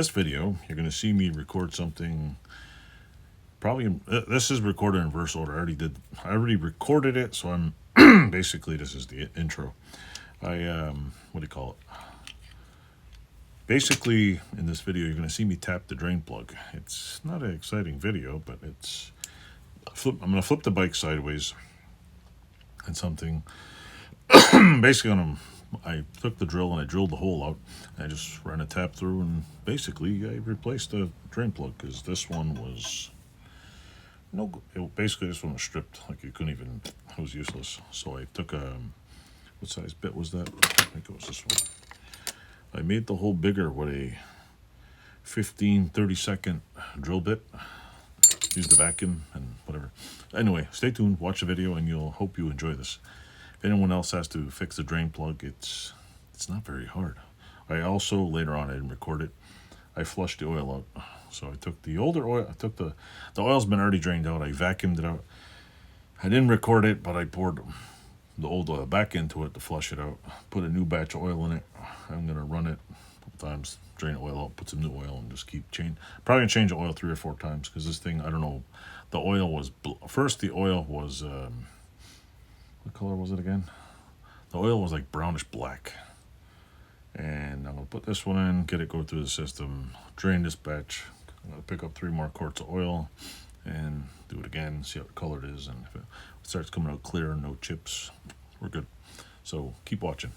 this video, you're going to see me record something. Probably this is recorded in reverse order. I already recorded it, so I'm basically this is the intro. What do you call it? Basically, in this video, you're going to see me tap the drain plug. It's not an exciting video, but I'm going to flip the bike sideways and something. Basically, I took the drill and I drilled the hole out. I just ran a tap through and basically I replaced the drain plug because this one was basically this one was stripped. Like it was useless. So I took what size bit was that? I think it was this one. I made the hole bigger with a 30-second drill bit. Use the vacuum and whatever. Anyway, stay tuned, watch the video, and hope you enjoy this. If anyone else has to fix the drain plug, it's not very hard. I also, later on, I didn't record it, I flushed the oil out. So I took the older oil, the oil's been already drained out, I vacuumed it out. I didn't record it, but I poured the old oil back into it to flush it out. Put a new batch of oil in it. I'm going to run it a couple times, drain the oil out, put some new oil, and just keep probably going to change the oil 3 or 4 times, because this thing, I don't know, the oil was, first the oil was, what color was it again? The oil was like brownish black. And I'm going to put this one in, get it go through the system, drain this batch. I'm going to pick up 3 more quarts of oil and do it again, see how the color it is. And if it starts coming out clear, no chips, we're good. So keep watching.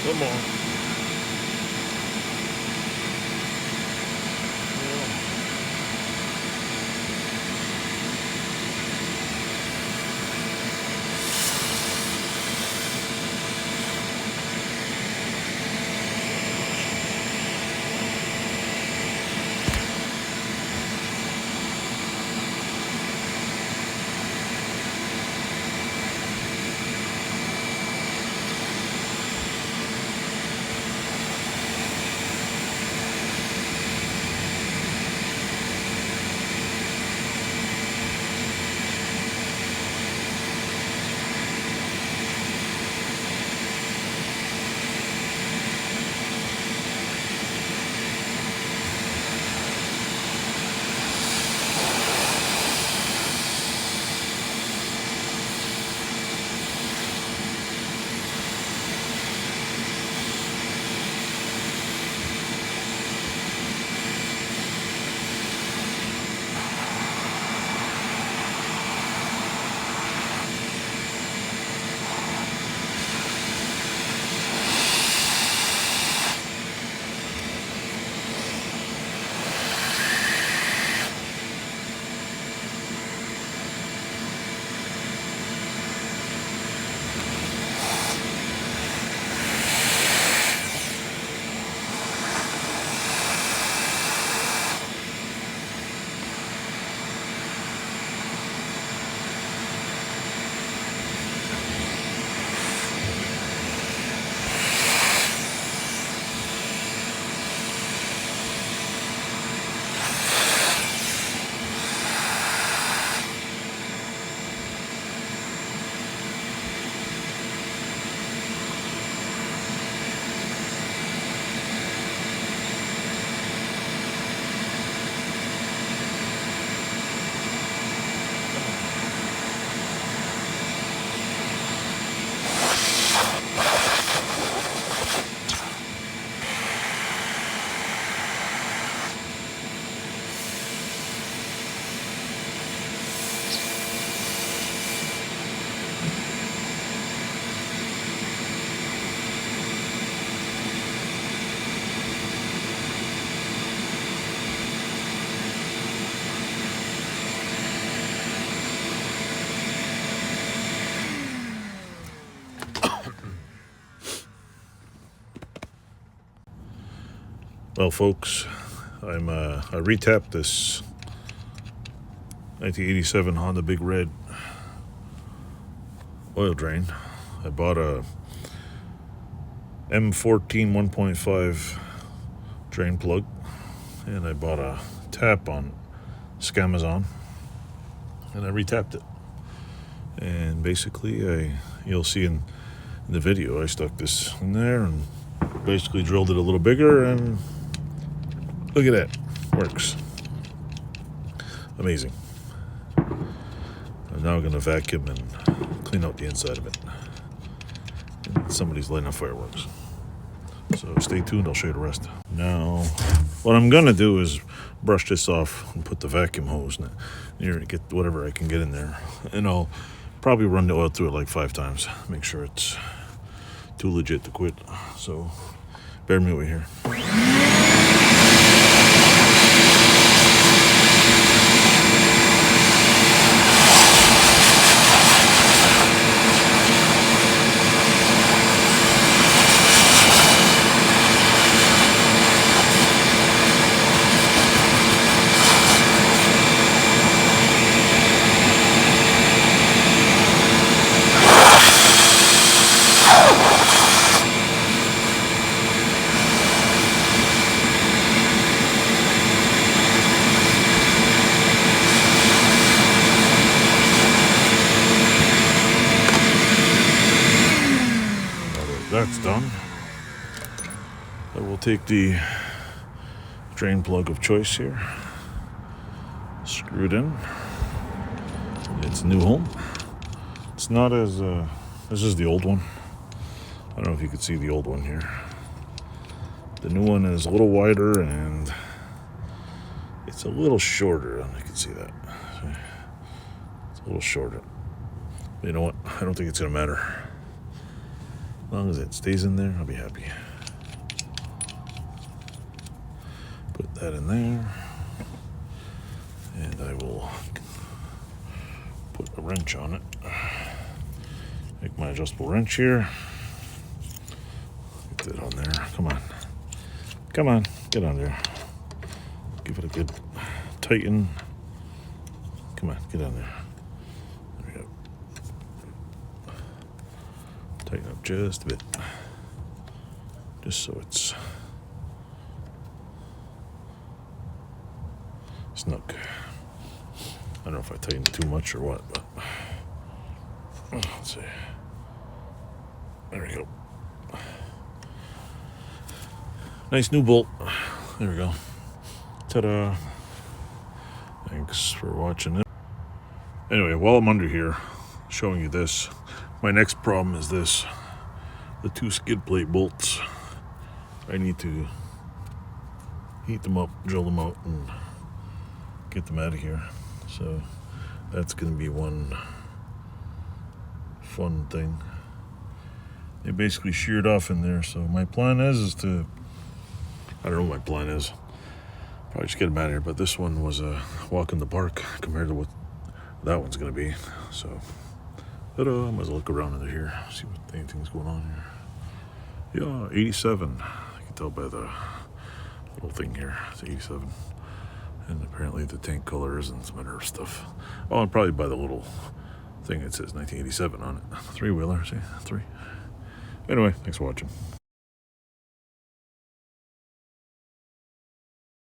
Come on. Well, folks, I retapped this 1987 Honda Big Red oil drain. I bought a M14 1.5 drain plug, and I bought a tap on Scamazon, and I retapped it. And basically, you'll see in the video, I stuck this in there and basically drilled it a little bigger, and look at that, works. Amazing. I'm now going to vacuum and clean out the inside of it. And somebody's lighting up fireworks. So stay tuned, I'll show you the rest. Now, what I'm going to do is brush this off and put the vacuum hose near to get whatever I can get in there. And I'll probably run the oil through it like 5 times. Make sure it's too legit to quit. So bear me with here. That's done. I will take the drain plug of choice here, screw it in. It's a new home. It's not as this is the old one. I don't know if you can see the old one here. The new one is a little wider and it's a little shorter. I can see that. It's a little shorter. But you know what? I don't think it's gonna matter. As long as it stays in there, I'll be happy. Put that in there. And I will put a wrench on it. Make my adjustable wrench here. Get that on there. Come on. Come on. Get on there. Give it a good tighten. Come on. Get on there. There we go. Tighten up just a bit. Just so it's snug. I don't know if I tightened too much or what, but let's see. There we go. Nice new bolt. There we go. Ta-da. Thanks for watching it. Anyway, while I'm under here showing you this, my next problem is this. The 2 skid plate bolts. I need to heat them up, drill them out, and get them out of here. So that's going to be one fun thing. They basically sheared off in there, so my plan is to, I don't know what my plan is, probably just get them out of here, but this one was a walk in the park compared to what that one's going to be. So I might as well look around under here, see what anything's going on here. Yeah, 87. I can tell by the little thing here, it's 87. And apparently the tank colors and some other stuff. Oh, and probably by the little thing that says 1987 on it. 3-wheeler, see? 3. Anyway, thanks for watching.